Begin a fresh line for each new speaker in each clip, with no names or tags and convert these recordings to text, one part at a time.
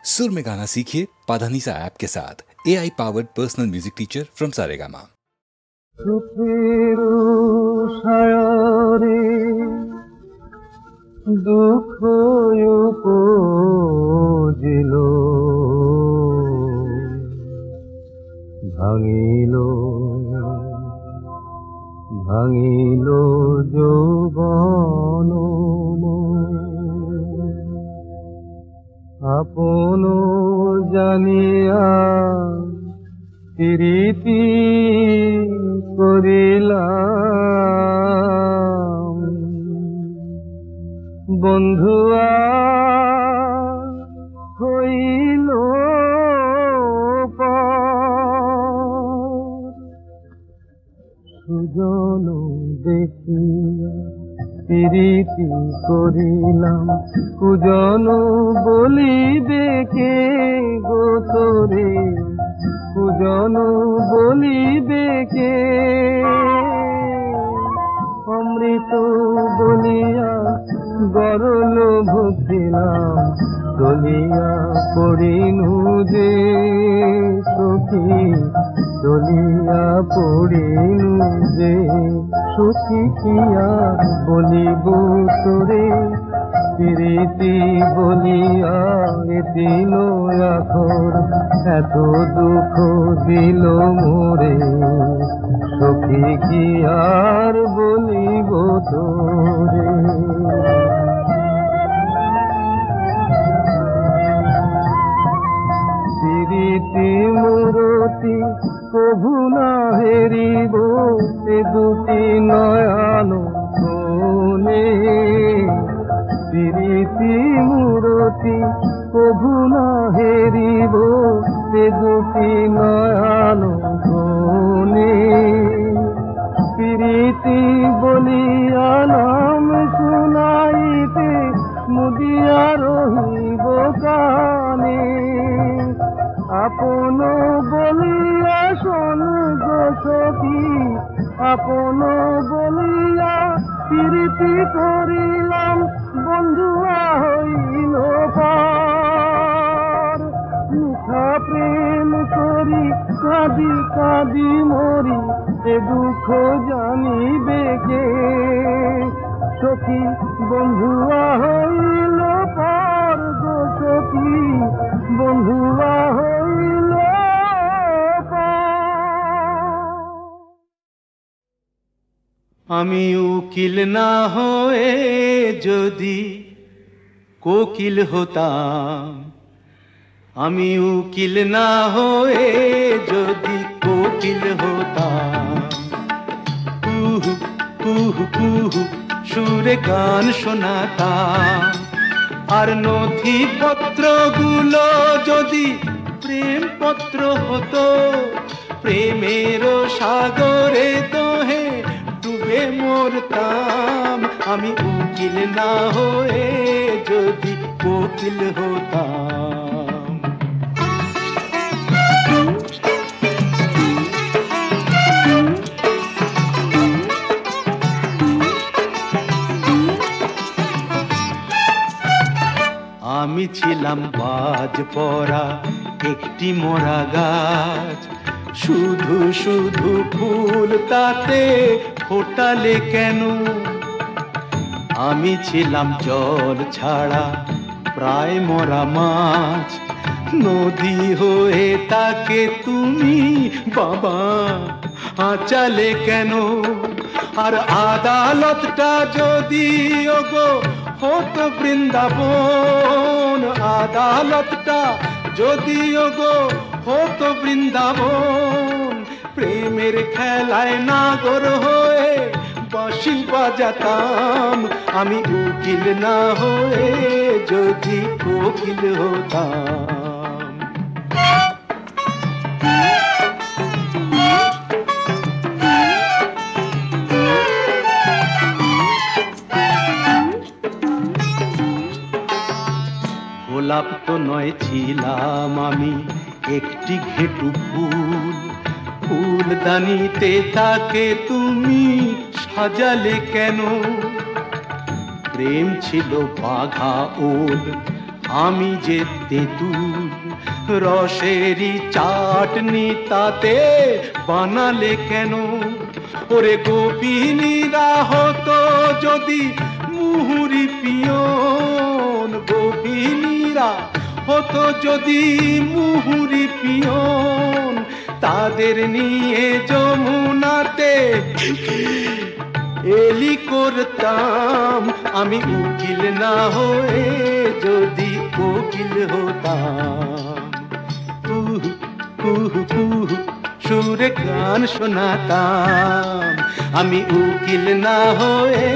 सुर में गाना सीखिए पाधानीसा ऐप के साथ। AI powered personal music teacher from Saregama.
दुख उपजिल ভাঙিল ভাঙিল যৌবন আপন জানিয়া প্রীতি করিলাম বন্ধুয়া হইল সুজন দেখিয়া প্রীতি করিলাম কুজন বলিবে কে গো তোরে কুজন বলিবে কে অমৃত বলিয়া গরল ভুগিলাম চলিয়া পড়িনু যে সখী চলিয়া পড়িনু যে সখী কিয়া বলিব তোরে প্রীতি বলিয়া দিল আখর এত দুঃখ দিল মোরে সখী কি আর বলিব তোরে প্রীতি মূরতি কভু না হেরিব এ দুটি নয়ন কোনে প্রীতি মূরতি কভু না হেরিব এ দুটি নয়ন কোনে প্রীতি বলিয়া নাম শুনাইতে মুদিয়া রহিব কানে আপন বলিয়া শোন গো সখী আপন বলিয়া প্রীতি করিলাম বন্ধুয়া হইল পার মিঠা প্রেম করি কাঁদি কাঁদি মরি এ দুঃখ জানিবে কে সখী বন্ধুয়া হইল পার গো সখী বন্ধুয়া হইল
আমি উকিল না হয়ে যদি কোকিল হতাম আমি উকিল না হয়ে যদি কোকিল হতাম কুহু কুহু কুহু সুরে গান শোনাতাম আর নথিপত্রগুলো যদি প্রেম পত্র হতো প্রেমের সাগরে তোহে ডুবে মরতাম আমি উকিল না হয়ে যদি কোকিল হতাম আমি ছিলাম বাজ পড়া একটি মরা গাছ শুধু শুধু ফুল তাতে ফোটালে কেন আমি ছিলাম জল ছাড়া প্রায় মরা মাছ নদী হয়ে তাকে তুমি বাবা আঁচালে কেন আর আদালতটা যদি ওগো হতো বৃন্দাবন আদালতটা যদি ওগো হতো বৃন্দাবন প্রেমের খেলায় নাগর হয়ে বাঁশি বাজাতাম আমি উকিল না হয়ে যদি কোকিল হতাম গোলাপ তো নয় ছিলাম আমি একটি ঘেটু ফুল ফুলদানিতে তাকে তুমি সাজালে কেন প্রেম ছিল বাঘা ওল আমি যে তেঁতুল রসেরই চাটনি তাতে বানালে কেন? ওরে গোপিনীরা হতো যদি মুহুরি পিয়ন, গোপিনীরা হতো যদি মুহুরি পিয়ন, তাদের নিয়ে যমুনাতে এলি করতাম। আমি উকিল না হয়ে যদি কোকিল হতাম, কুহু কুহু কুহু সুরে গান শোনাতাম। আমি উকিল না হয়ে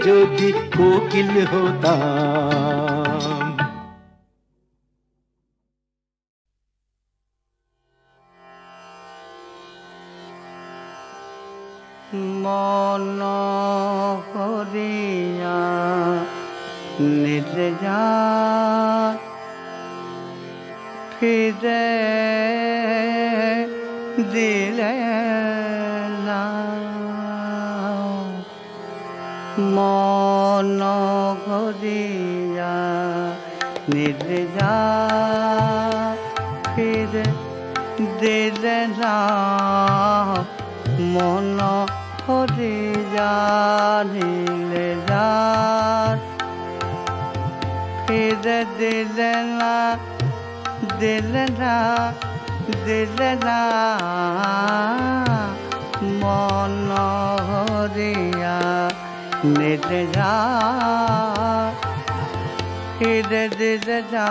যদি কোকিল হতাম।
মন করিয়া নির্জন ফিরে দিলে না, মন করিয়া নির্জন ফিরে দিলে না, মন হরে জানিলে যার ফিরে দিলে না, দিলে না, দিলে না, মন হরিয়া নিতে যা ফিরে দিলে যা।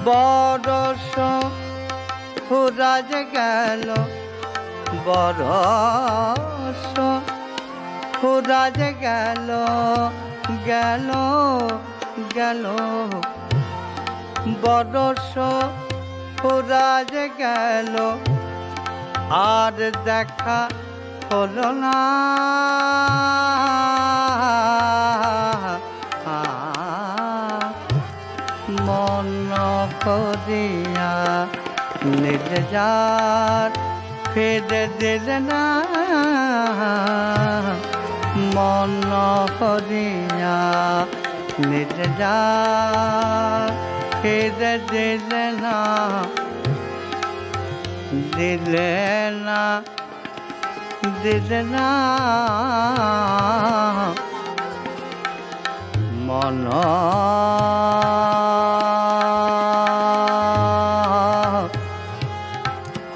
বরস ফুরাজ গেল, বরস ফুরাজ গেল, গেল গেল, বরস ফুরাজ গেল, আর দেখা হলো না, মন করিয়া নির্জার ফিরে দিলে না, মন করিয়া নির্জার ফিরে দিলে না, দিলে না, দিলে না, মন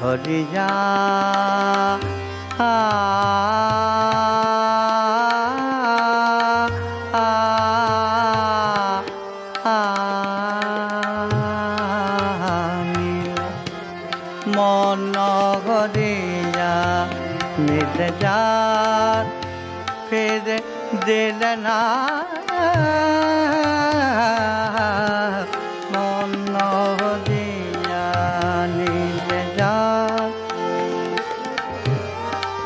হরিয়া মন হরিয়া নির্জার ফিরে দিলে না, মন হরিয়া নির্জার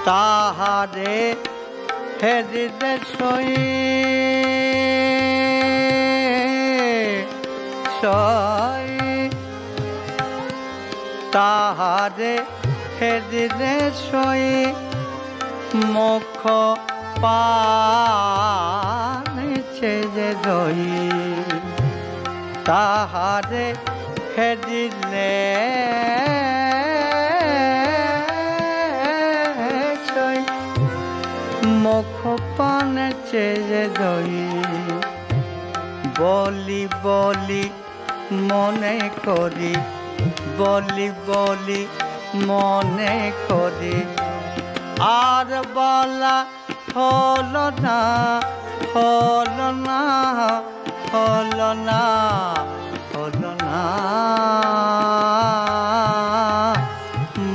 তাহারে হেরিতে সই সই, তাহারে হেরিতে সই, মুখ পানেছে যে দই, তাহারে হেরিলে সই, মুখ পানেছে যে দই, বলি বলি মনে করি, বলি বলি মনে করি, আর বলা হলো না, হলো না, হলো না, হলো না,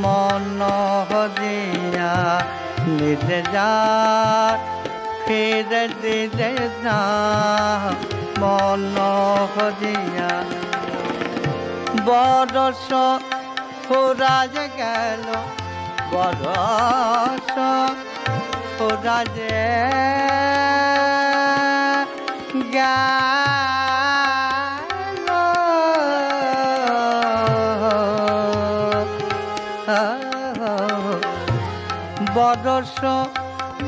মন হরিয়া নির্জার ফিরে দিলে না, মন হরিয়া। বরস ফুরাজ গেল, বরস ফুরাজ গেল, বরস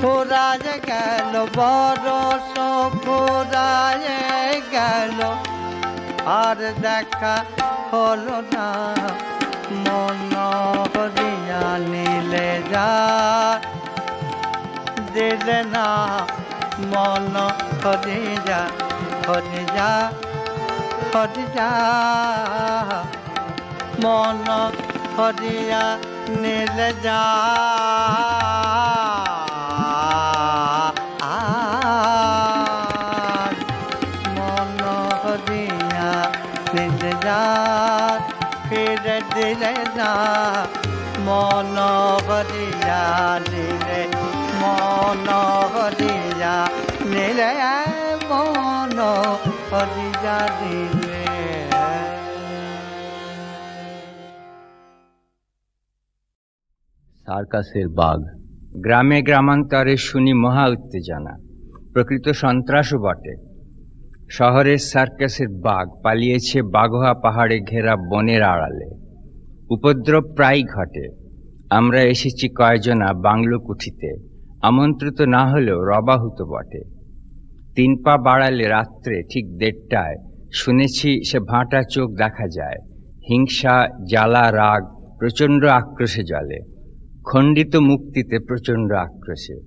ফুরায় গেল বরস ফুরায় গেল আর দেখা হলো না মন হরিয়া নিলে যা দিলে না মন হরিয়া হরিয়া হরিয়া মন হরিয়া নিলে যা মন হরিয়া নিলে যা ফিরে দিলে না মন হরিয়া নিলে মন হরিয়া নিলে মন হরিয়া নিলে।
সার্কাসের বাঘ। গ্রামে গ্রামান্তরে শুনি মহা উত্তেজনা, প্রকৃত সন্ত্রাসও বটে। শহরের সার্কাসের বাঘ পালিয়েছে বাঘোয়া পাহাড়ে ঘেরা বনের আড়ালে। উপদ্রব প্রায় ঘটে। আমরা এসেছি কয়জনা বাংলো কুঠিতে, আমন্ত্রিত না হলেও রবাহুত বটে। 3 পা বাড়ালে রাত্রে ঠিক 1:30টায় শুনেছি সে ভাঁটা চোখ দেখা যায়। হিংসা, জ্বালা, রাগ প্রচণ্ড আক্রোশে জ্বলে। খণ্ডিত মুক্তিতে প্রচণ্ড আক্রোশে,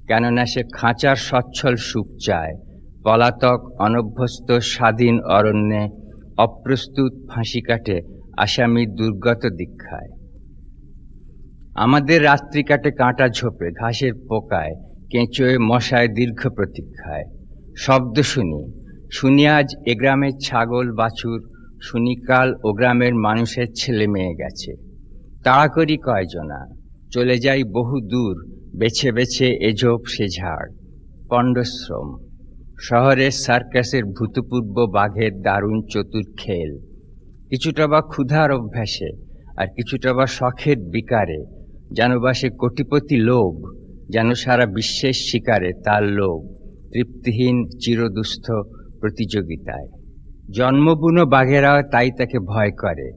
কেননা সে খাঁচার সচ্ছল সুখ চায়। পলাতক অনভ্যস্ত স্বাধীন অরণ্যে অপ্রস্তুত ফাঁসি কাটে আসামির দুর্গত দীক্ষায়। আমাদের রাত্রি কাটে কাঁটা ঝোপে, ঘাসের পোকায়, কেঁচোয়, মশায় দীর্ঘ প্রতীক্ষায়। শব্দ শুনি আজ এ গ্রামের ছাগল বাছুর, শুনি কাল ও গ্রামের মানুষের ছেলে মেয়ে গেছে। তাড়া করি কয়জনা, চলে যাই বহু দূর, বেছে বেছে এ ঝোপ সে ঝাড়। পণ্ডশ্রম। শহরের সার্কাসের ভূতপূর্ব বাঘের দারুণ চতুর খেল, কিছুটা বা ক্ষুধার অভ্যাসে, আর কিছুটা বা শখের বিকারে। যেন বা সে কোটিপতি লোভ, যেন সারা বিশ্বের শিকারে তার লোভ, তৃপ্তিহীন চিরদুস্থ প্রতিযোগিতায়। জন্মবুনো বাঘেরাও তাই তাকে ভয় করে,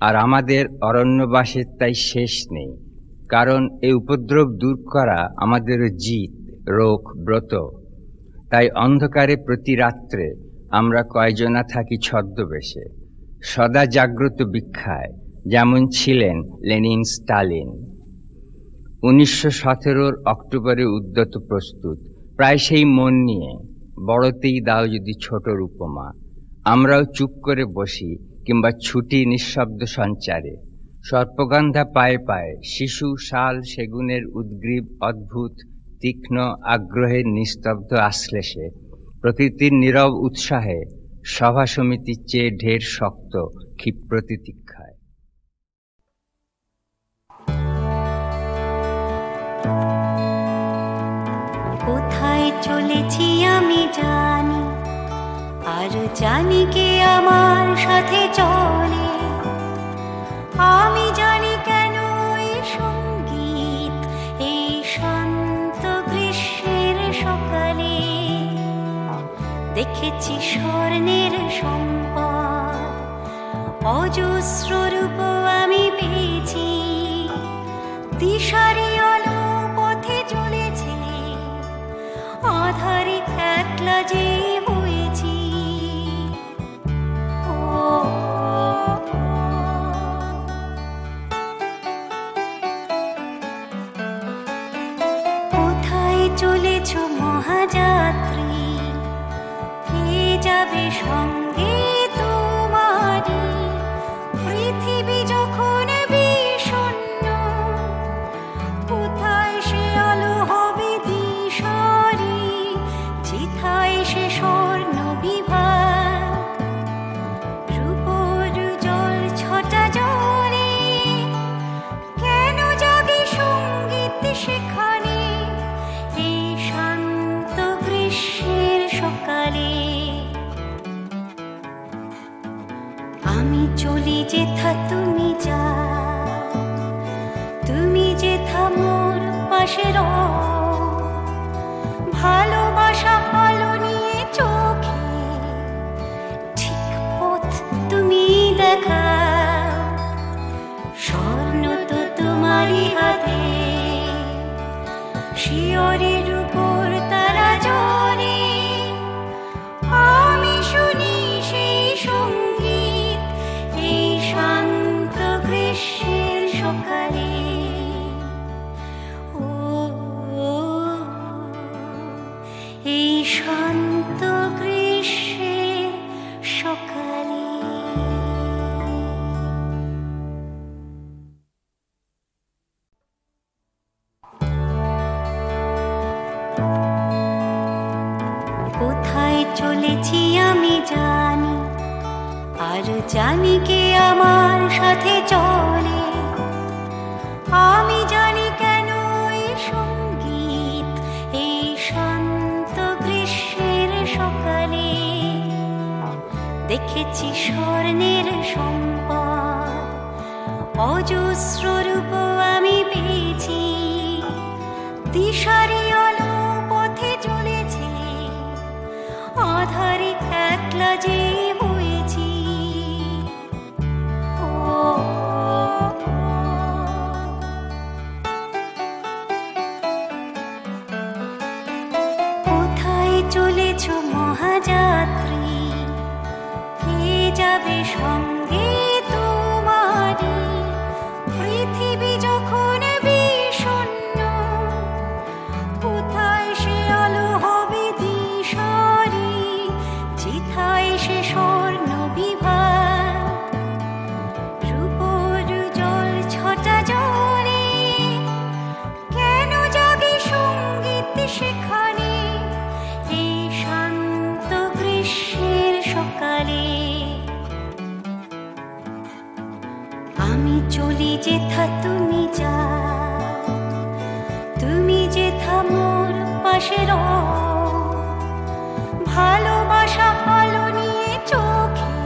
আর আমাদের অরণ্যবাসের তাই শেষ নেই। কারণ এই উপদ্রব দূর করা আমাদেরও জিত, রোগ, ব্রত। তাই অন্ধকারে প্রতি রাত্রে আমরা কয়জনা থাকি ছদ্মবেশে, সদা জাগ্রত ভিক্ষায়, যেমন ছিলেন লেনিন, স্টালিন। 1917 অক্টোবরে উদ্যত প্রস্তুত, প্রায় সেই মন নিয়ে, বড়তেই দাও যদি ছোটর উপমা। আমরাও চুপ করে বসি কিংবা ছুটি নিঃশব্দ সঞ্চারে। সর্পগন্ধা পায়ে পায়ে, শিশু, শাল, সেগুনের উদ্গ্রীব অদ্ভুত তীক্ষ্ণ আগ্রহের নিস্তব্ধ আশ্লেষে, প্রকৃতির নীরব উৎসাহে, সভা সমিতির চেয়ে ঢের শক্ত ক্ষিপ্র তিতিক্ষায়।
কোথায় চলেছি আমি জানি, আর জানি কে আমার সাথে চলে। আমি জানি কেন এই সঙ্গীত, এই শান্ত গ্রীষ্মের সকালে। দেখেছি স্বর্ণের সম্পদ, অজস্র রূপ আমি পেয়েছি। দিশারি আলো পথে চলেছে, আধারে একলা যে হয়েছি। কোথায় চলেছ মহাযাত্রী, কে যাবে সঙ্গে তোমারি? পৃথিবী যখন বিষণ্ণ, কোথায় সে আলো হবে দিশারি? যেথায় সে স্বর্ণ বিভাগ, রূপর জল ছটা জলে। কেন জাগে সঙ্গীত সেখানে, এই শান্ত গ্রীষ্মের সকালে? আমি চলি যেথা তুমি যাও, তুমি যেথা মোর পাশে রও। ভালোবাসা আলো নিয়ে চোখে, ঠিক পথ তুমি দেখাও। স্বর্ণ তো তোমারই হাতে, শিয়রে আর জানি কে আমার সাথে চলে, আমি জানি কেন এই সঙ্গীত এই শান্ত গ্রীষ্মের সকালে। দেখেছি স্বর্ণের সম্পদ অজস্র রূপ আমি পেয়েছি, দিশারি আলো পথে চলেছে, আধারে একলা যে হয়েছি। কোথায় চলেছ মহাযাত্রী, কে যাবে সঙ্গে তোমারি? পৃথিবী যখন বিষণ্ণ, কোথায় সে আলো হবে দিশারি, যেথায় সে স্বর্ণ বিভা। রূপর জল ছটা জলে কেন জাগে সঙ্গীত সেখানে, এই শান্ত গ্রীষ্মের সকালে। আমি চলি যেথা তুমি যাও, তুমি যেথা মোর পাশে রও, ভালোবাসা আলো নিয়ে চোখে,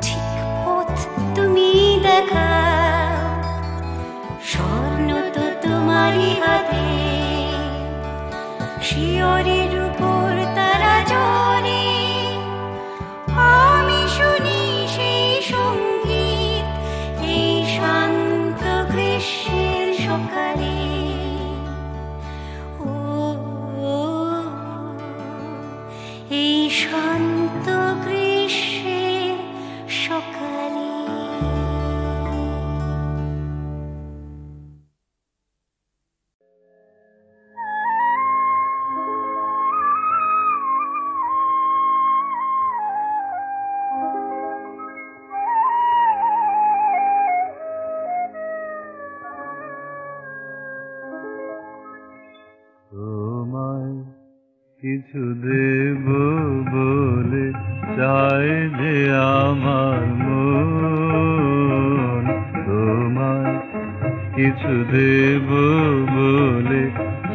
ঠিক পথ তুমি দেখাও। স্বর্ণ তো তোমারই হাতে, শিয়রের উপর তারা জ্বলে, আমি শুনি সেই সঙ্গীত এই শান্ত গ্রীষ্মের সকালে। ও এই শান্ত গ্রীষ্মের সকালে।
তোমায় কিছু দেব বলে চায় যে আমার মন, তোমায় কিছু দেব বলে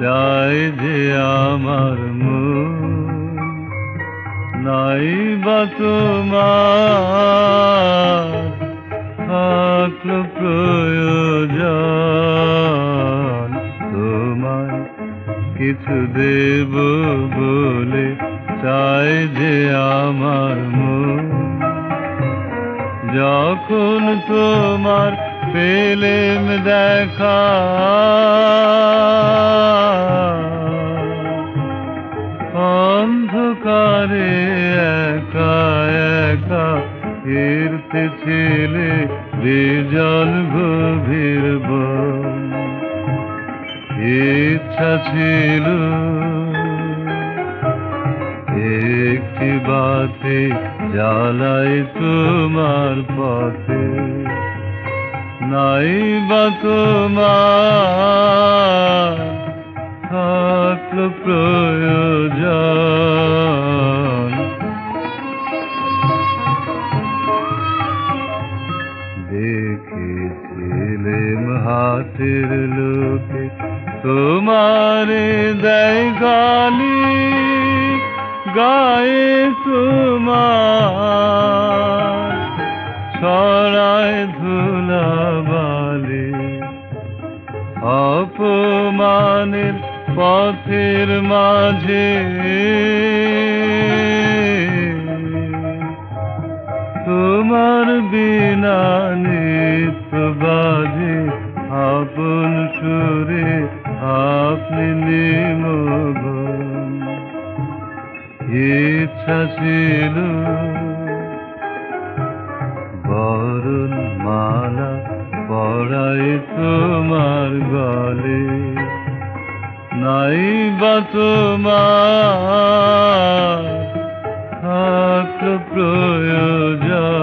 চায় যে আমার মন। নাই বা তোমার থাকলো প্রয়োজন, তোমায় কিছু দেব বলে চায় যে আমার মন। যখন তোমার পেলেম দেখা, অন্ধকারে একা একা ফিরতেছিলে বিজল গভীর বন। ইচ্ছা ছিল একটি বাতি জ্বালাই তোমার পথে, নাই বা তোমার থাকলো প্রয়োজন। দেখেছিলেম হাতের লোকে তোমার দেয় গালি, গায়ে তোমার ছড়ায় ধুলাবালি। অপমানের পথের মাঝে তোমার বিনা নিত্য বাজে আপন সুরে আপনি নিমগ্ন। ইচ্ছা ছিল বরণ মালা পরায় তোমার গলে, নাই বা তোমার থাকলো প্রয়োজন।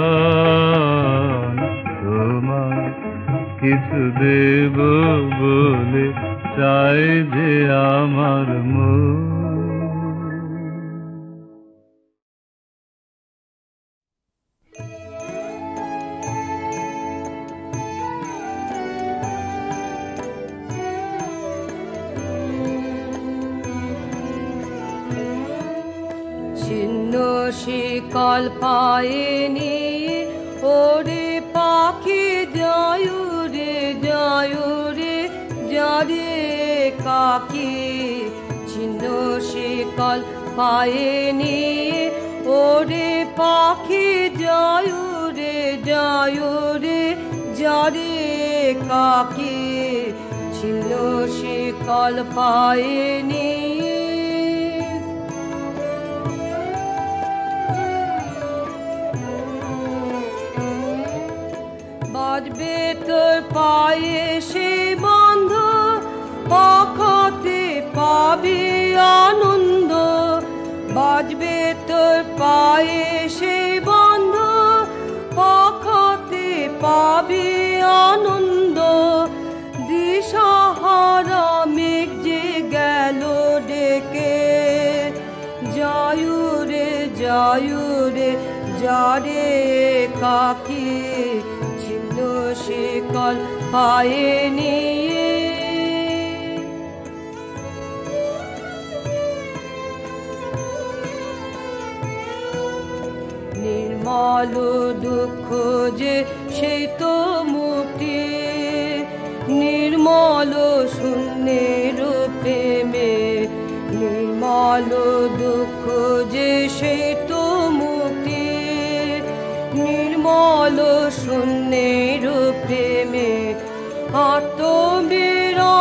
তোমার কিছু দেব বলে চাই যে আমার মন।
শিকল পায়নি ওরে পাখি জয়ুরে জয়ুরে যারে কাকি ছিন্ন শিকল পায়নি ওরে পাখি জয়ুরে জয়ুরে যারে কাকি ছিন্ন শিকল পায়নি বাজবে তোর পায়ে সে বন্ধ পখতে পাবি আনন্দ বাজবে তোর পায়ে সে বন্ধ পখতে পাবি আনন্দ দিশাহারা মেঘ যে গেল ডেকে জয়ুরে জয়ুরে যারে কাকি ছিন্ন শিকল পায়নি নির্মল দুঃখ যে সেই তো মুক্তি নির্মল শূন্যের প্রেমে নির্মল দুঃখ যে সেই তো মুক্তি নির্মল শূন্যের প্রেমে আত্মবিড়ম্বন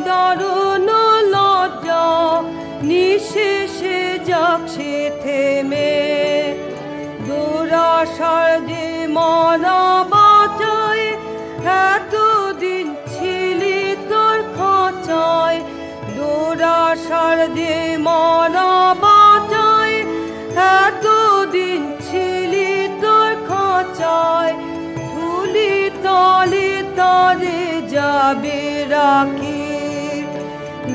দারুণ লজ্জা নিঃশেষে যাক সে থেমে দুরাশার যে মরা বাঁচায় এতদিন ছিলি তোর খাঁচায় দুরাশার যে মরা বাঁচায় এতদিন ছিলি তোর খাঁচায় ধুলি তলে তারে যাবে রাখি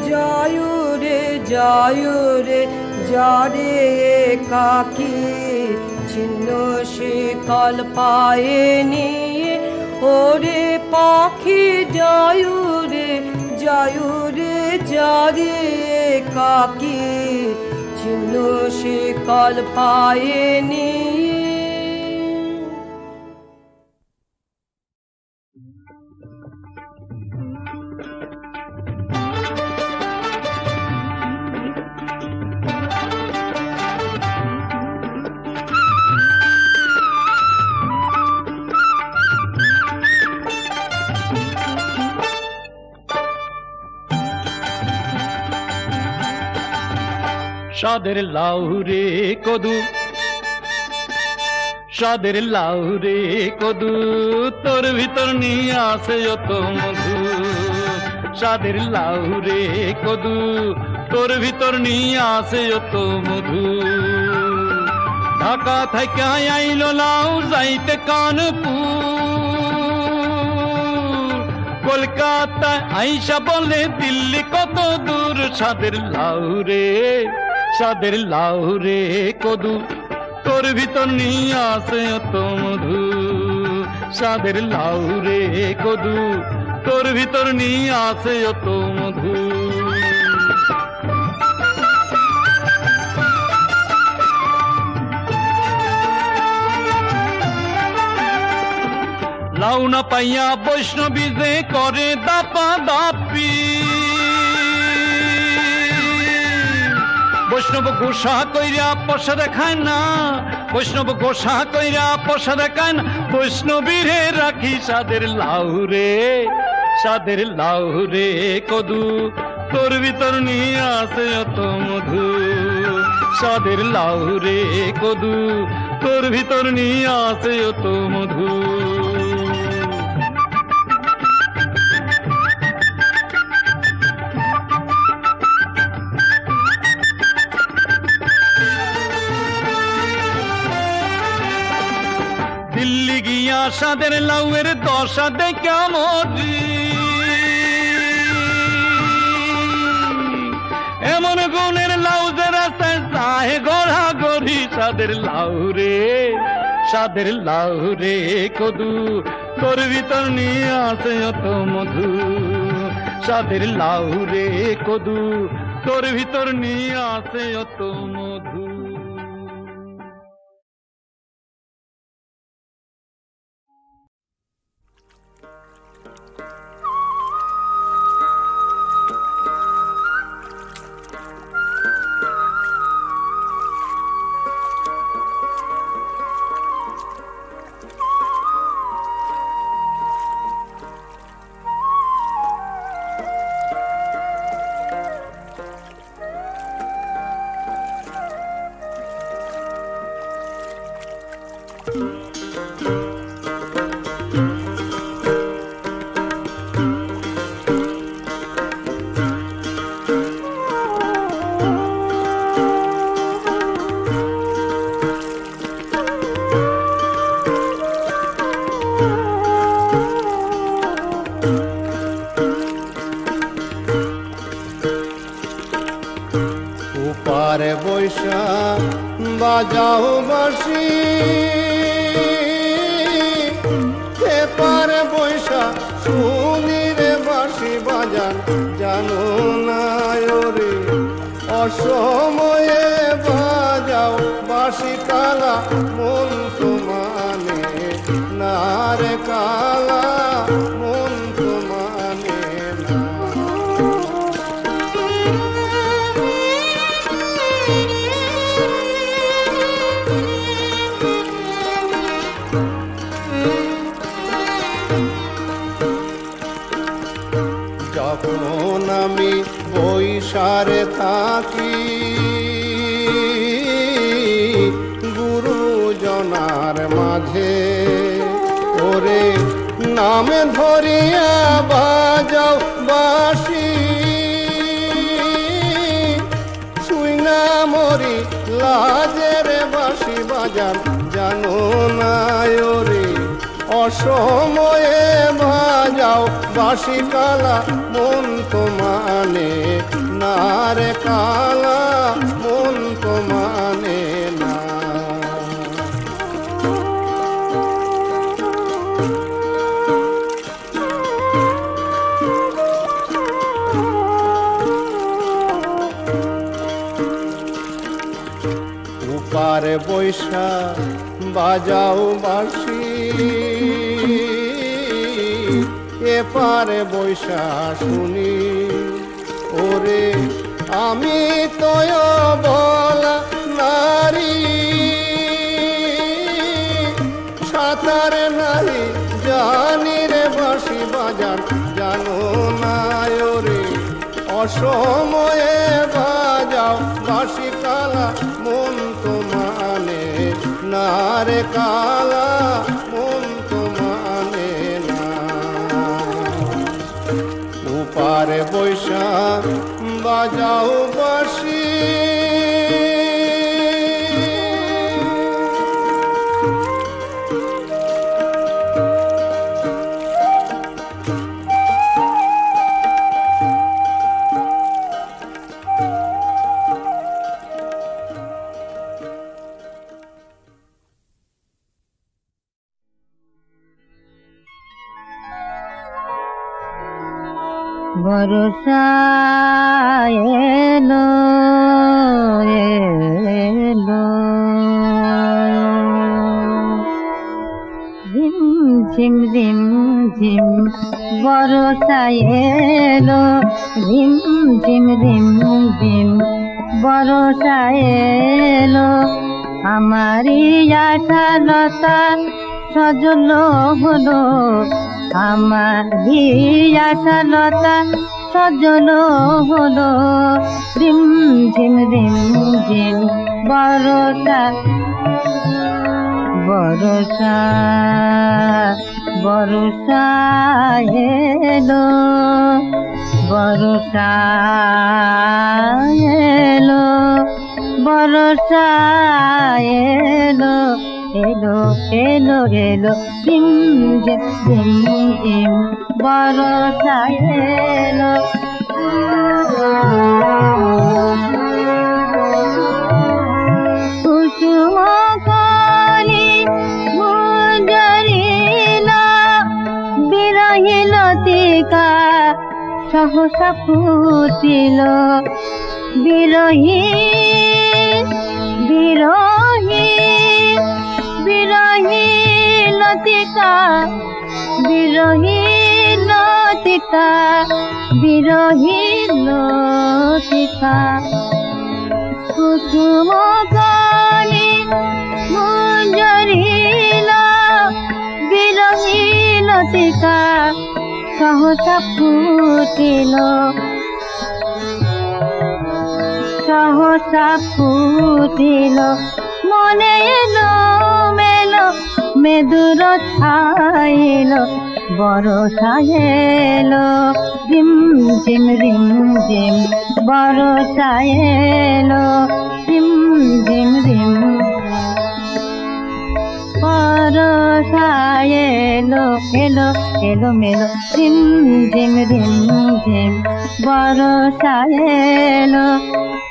জয়ুরে জয়ুরে যারে কাকি ছিন্ন শিকল পায়নি ওরে পাখি জয়ুরে জয়ুরে যারে কাকি ছিন্ন শিকল পায়নি
সাদের লাউরে কদু সাদের লাউরে কদু তোর ভিতর নিয়ে আসে অত মধু সাদের লাউরে কদু তোর ভিতর নিয়ে আসে অত মধু ঢাকা থেকে আইলো লাউ যাইতে কানপুর কলকাতা আইসা বলে দিল্লি কত দূর সাদের লাউরে সাদের লাউরে কদু তোর ভিতর নিয়ে আসে অত মধু সাদের লাউরে কদু তোর ভিতর নিয়ে আসে অত মধু লাউ না পাইয়া বৈষ্ণবী যে করে দাপা দাপি বৈষ্ণব গোসা কইরা পশা দেখায় না বৈষ্ণব গোসা কইরা পশা দেখায় না বৈষ্ণবীরে রাখি সাদের লাউরে কদু তোর ভিতর নিয়ে আসে অত মধু সাদের লাউরে কদু তোর ভিতর নিয়ে আসে অত মধু দিল্লি গিয়া সাদের লাউয়ের দশা দেখা মরি এমন গুণের লাউ যে রাস্তায় চাহে গড়া গড়ি সাদের লাউরে কদু তোর ভিতর নিয়ে আসে অত মধু সাদের লাউরে কদু তোর ভিতর নিয়ে আসে অত মধু
পারে বৈশা বাজাও বাঁশি, পারে বৈশা শুনি রে বাঁশি বাজান জানো না রে, অসময়ে বাজাও বাঁশি কালা মন তো মানে না রে কালা মন তো মানে না। যখন আমি বৈশারে থাকি গুরুজনার মাঝে, ওরে নামে ধরিয়া বাজাও বাঁশি, শুই না মরি লাজের বাঁশি বাজান জানো না রে, অসময়ে বাজাও বাঁশি কালা মন তো মানে না রে কালা মন তো মানে না। উপারে বৈশা বাজাও বাঁশি, এপারে বৈশা শুনি ওরে আমি তোয় বলা নারী, সাঁতার নারী জানি রে বাঁশি বাজার জানো না রে, অসময়ে বাজাও বাঁশি কালা মন তো মানে না রে কালা মন তো মানে না। উপারে বৈশা বাজাও বাঁশি,
বর্ষা এলো এলো, ঝিম ঝিম ঝিম ঝিম বর্ষা এলো, ঝিম ঝিম ঝিম ঝিম বর্ষা এলো, আমারি আশালতা সজলো হলো, আমারি আশালতা সজলো হলো, রিম ঝিম রিম ঝিম বর্ষা বর্ষা বর্ষা এলো, বর্ষা এলো, বর্ষা এলো এলো এলো এলো, ঝিম ঝিম ঝিম ঝিম বর্ষা এলো। কুসুম কলি গুঞ্জরিল বিরহী লতিকা সহসা ফুটিল, বিরহী বিরহী বিরহী লতিকা, বিরহী লতিকা, বিরহী লতিকা। কুসুম কলি গুঞ্জরিল বিরহী লতিকা সহসা ফুটিল, সহসা ফুটিল, মনে এলো মেলো মেদুর ছাইল বরষা এলো রিম ঝিম বরষা এলো রিম ঝিম বরষা এলো এলো এলো মেলো রিম ঝিম বরষা এলো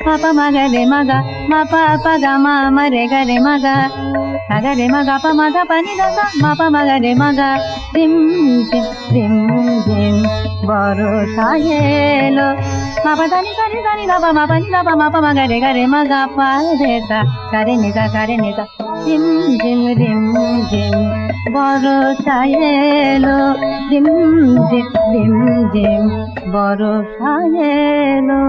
পাপা মাগা রে মাগা মা পাপা গা মা রে গা রে মাগা সাগা রে মাগা পা মাগা পানি দাগা মা পা মাগা রে মাগা রিম ঝিম বরষা এলো মা পা দানি দানি দানি দাবা মা পানি দাবা মা পা মাগা রে মাগা পা রে সা গারে নেগা রিম ঝিম বরষা এলো রিম ঝিম বরষা এলো